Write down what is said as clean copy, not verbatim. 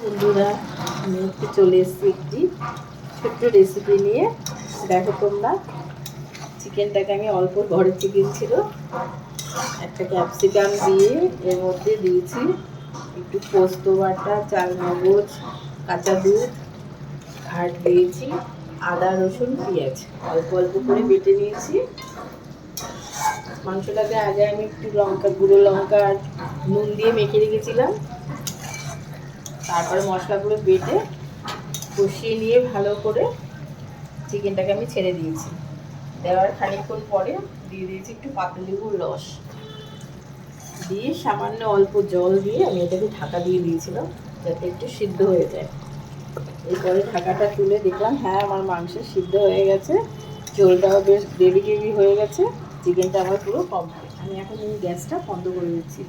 বন্ধুরা, আমি একটু চলে এসেছি একটি ছোট্ট রেসিপি নিয়ে। দেখো তোমরা, চিকেনটাকে আমি অল্প ঘরে চিকেন ছিল, একটা ক্যাপসিকাম দিয়ে এর মধ্যে দিয়েছি একটু পোস্ত বাটা, চাল মগজ, কাঁচা দুধ, আর দিয়েছি আদা রসুন পেঁয়াজ অল্প অল্প করে বেটে নিয়েছি। মাংসটাকে আগে আমি একটু গুঁড়ো লঙ্কা আর নুন দিয়ে মেখে রেখেছিলাম। তারপরে মশলাগুলো বেটে কষিয়ে নিয়ে ভালো করে চিকেনটাকে আমি ছেড়ে দিয়েছি। দেওয়ার খানিকক্ষণ পরে দিয়ে দিয়েছি একটু পাতিলেবুর রস, দিয়ে সামান্য অল্প জল দিয়ে আমি এটাকে ঢাকা দিয়ে দিয়েছিলাম যাতে একটু সিদ্ধ হয়ে যায়। এরপরে ঢাকাটা তুলে দেখলাম, হ্যাঁ, আমার মাংস সিদ্ধ হয়ে গেছে, ঝোলটাও বেশ গ্রেভি গ্রেভি হয়ে গেছে, চিকেনটা আমার পুরো কমপ্লিট। আমি এখন এই গ্যাসটা বন্ধ করে দিচ্ছি।